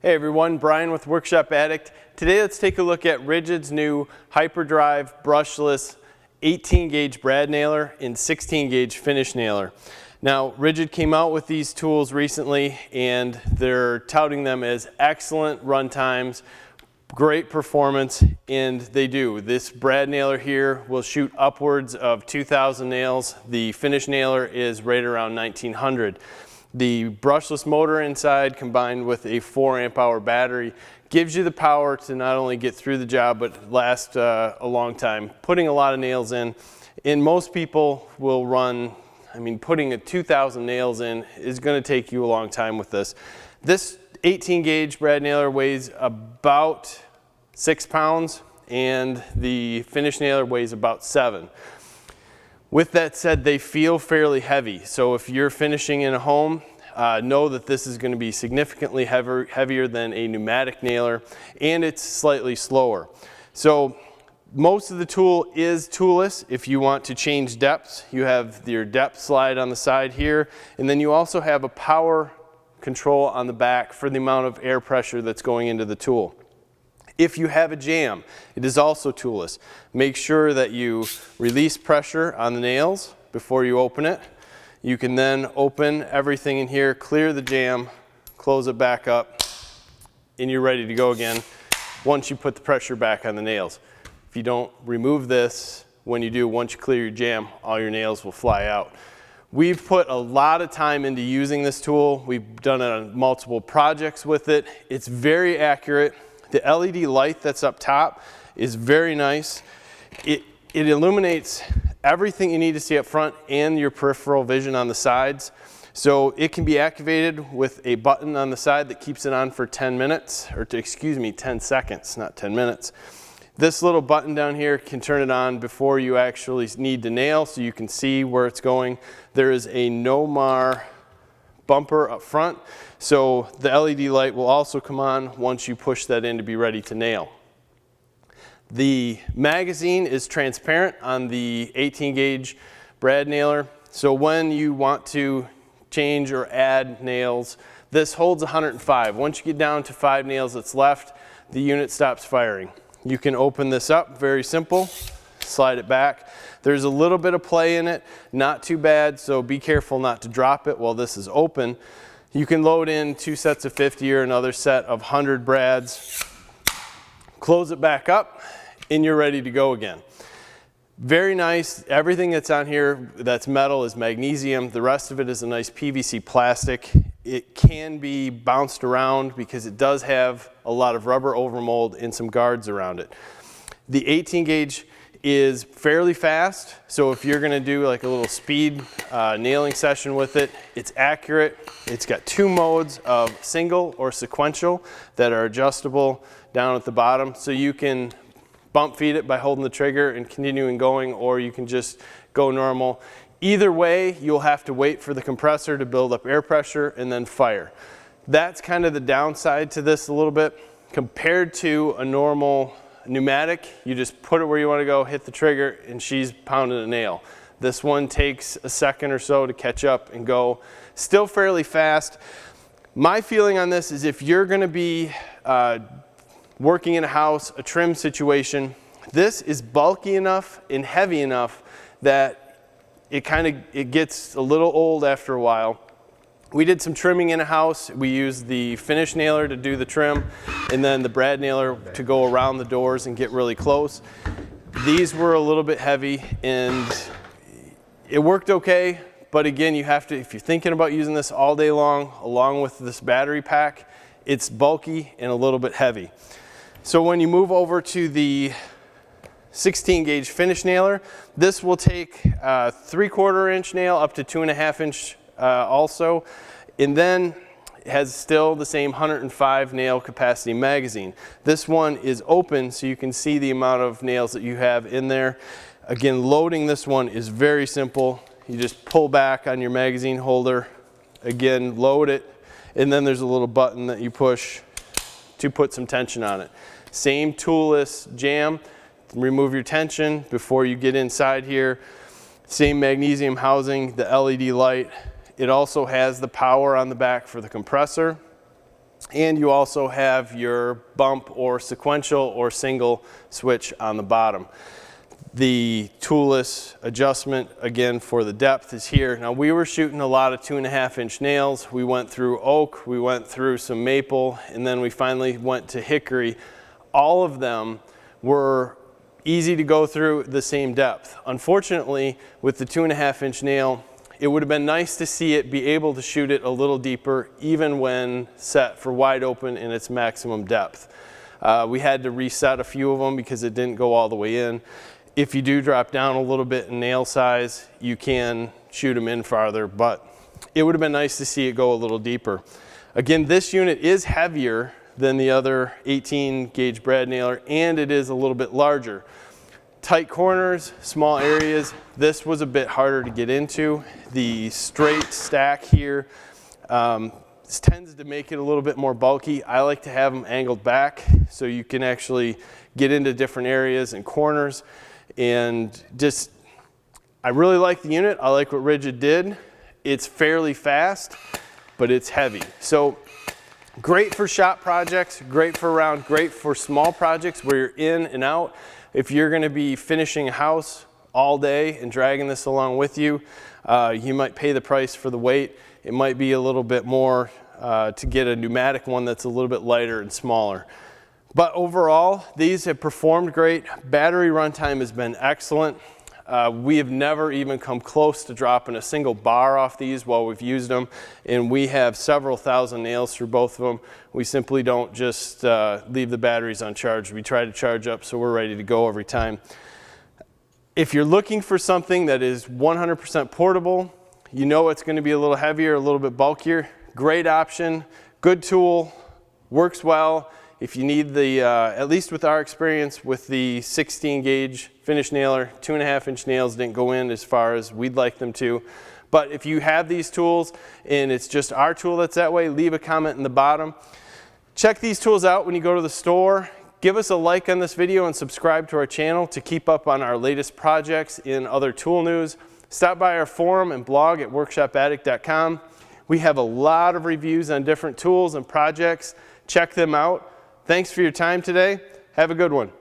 Hey everyone, Brian with Workshop Addict. Today let's take a look at Ridgid's new Hyperdrive brushless 18 gauge brad nailer and 16 gauge finish nailer. Now Ridgid came out with these tools recently and they're touting them as excellent run times, great performance, and they do. This brad nailer here will shoot upwards of 2,000 nails. The finish nailer is right around 1,900. The brushless motor inside combined with a 4 amp hour battery gives you the power to not only get through the job but last a long time, putting a lot of nails in. And most people will run, putting a 2,000 nails in is going to take you a long time with this. This 18 gauge brad nailer weighs about 6 pounds and the finish nailer weighs about 7. With that said, they feel fairly heavy. So if you're finishing in a home, know that this is going to be significantly heavier than a pneumatic nailer, and it's slightly slower. So most of the tool is toolless. If you want to change depths, you have your depth slide on the side here, and then you also have a power control on the back for the amount of air pressure that's going into the tool. If you have a jam, it is also toolless. Make sure that you release pressure on the nails before you open it. You can then open everything in here, clear the jam, close it back up, and you're ready to go again once you put the pressure back on the nails. If you don't remove this, when you do, once you clear your jam, all your nails will fly out. We've put a lot of time into using this tool. We've done it on multiple projects with it. It's very accurate. The LED light that's up top is very nice. It illuminates everything you need to see up front and your peripheral vision on the sides. So it can be activated with a button on the side that keeps it on for 10 minutes, or 10 seconds, not 10 minutes. This little button down here can turn it on before you actually need to nail so you can see where it's going. There is a no mar bumper up front, so the LED light will also come on once you push that in to be ready to nail. The magazine is transparent on the 18 gauge brad nailer, so when you want to change or add nails, this holds 105. Once you get down to 5 nails that's left, the unit stops firing. You can open this up, very simple, slide it back. There's a little bit of play in it, not too bad, so be careful not to drop it while this is open. You can load in 2 sets of 50 or another set of 100 brads, close it back up, and you're ready to go again. Very nice. Everything that's on here that's metal is magnesium. The rest of it is a nice PVC plastic. It can be bounced around because it does have a lot of rubber overmold and some guards around it. The 18 gauge is fairly fast, so if you're going to do like a little speed nailing session with it, it's accurate. It's got 2 modes of single or sequential that are adjustable down at the bottom, so you can bump feed it by holding the trigger and continuing going, or you can just go normal. Either way, you'll have to wait for the compressor to build up air pressure and then fire. That's kind of the downside to this a little bit. Compared to a normal pneumatic, you just put it where you want to go, hit the trigger, and she's pounding a nail. This one takes a second or so to catch up and go. Still fairly fast. My feeling on this is if you're going to be working in a house, a trim situation, this is bulky enough and heavy enough that it gets a little old after a while. We did some trimming in a house. We used the finish nailer to do the trim and then the brad nailer to go around the doors and get really close. These were a little bit heavy and it worked okay, but again, you have to, if you're thinking about using this all day long, along with this battery pack, it's bulky and a little bit heavy. So when you move over to the 16 gauge finish nailer, this will take a 3/4 inch nail up to 2.5 inch also, and then it has still the same 105 nail capacity magazine. This one is open so you can see the amount of nails that you have in there. Again, loading this one is very simple. You just pull back on your magazine holder, again load it, and then there's a little button that you push to put some tension on it. Same toolless jam. Remove your tension before you get inside here. Same magnesium housing, the LED light. It also has the power on the back for the compressor. And you also have your bump or sequential or single switch on the bottom. The toolless adjustment, again, for the depth is here. Now, we were shooting a lot of 2.5-inch nails. We went through oak, we went through some maple, and then we finally went to hickory. All of them were easy to go through the same depth. Unfortunately, with the 2.5-inch nail, it would have been nice to see it be able to shoot it a little deeper, even when set for wide open in its maximum depth. We had to reset a few of them because it didn't go all the way in. If you do drop down a little bit in nail size, you can shoot them in farther, but it would have been nice to see it go a little deeper. Again, this unit is heavier than the other 18 gauge brad nailer, and it is a little bit larger. Tight corners, small areas, this was a bit harder to get into. The straight stack here tends to make it a little bit more bulky. I like to have them angled back so you can actually get into different areas and corners. And just, I really like the unit. I like what Ridgid did. It's fairly fast, but it's heavy. So great for shop projects, great for around, great for small projects where you're in and out. If you're going to be finishing a house all day and dragging this along with you, you might pay the price for the weight. It might be a little bit more to get a pneumatic one that's a little bit lighter and smaller. But overall, these have performed great. Battery runtime has been excellent. We have never even come close to dropping a single bar off these while we've used them, and we have several thousand nails through both of them. We simply don't just leave the batteries uncharged. We try to charge up so we're ready to go every time. If you're looking for something that is 100% portable, you know it's going to be a little heavier, a little bit bulkier, great option, good tool, works well. If you need the, at least with our experience with the 16 gauge finish nailer, 2.5-inch nails didn't go in as far as we'd like them to. But if you have these tools and it's just our tool that's that way, leave a comment in the bottom. Check these tools out when you go to the store. Give us a like on this video and subscribe to our channel to keep up on our latest projects in other tool news. Stop by our forum and blog at WorkshopAddict.com. We have a lot of reviews on different tools and projects. Check them out. Thanks for your time today. Have a good one.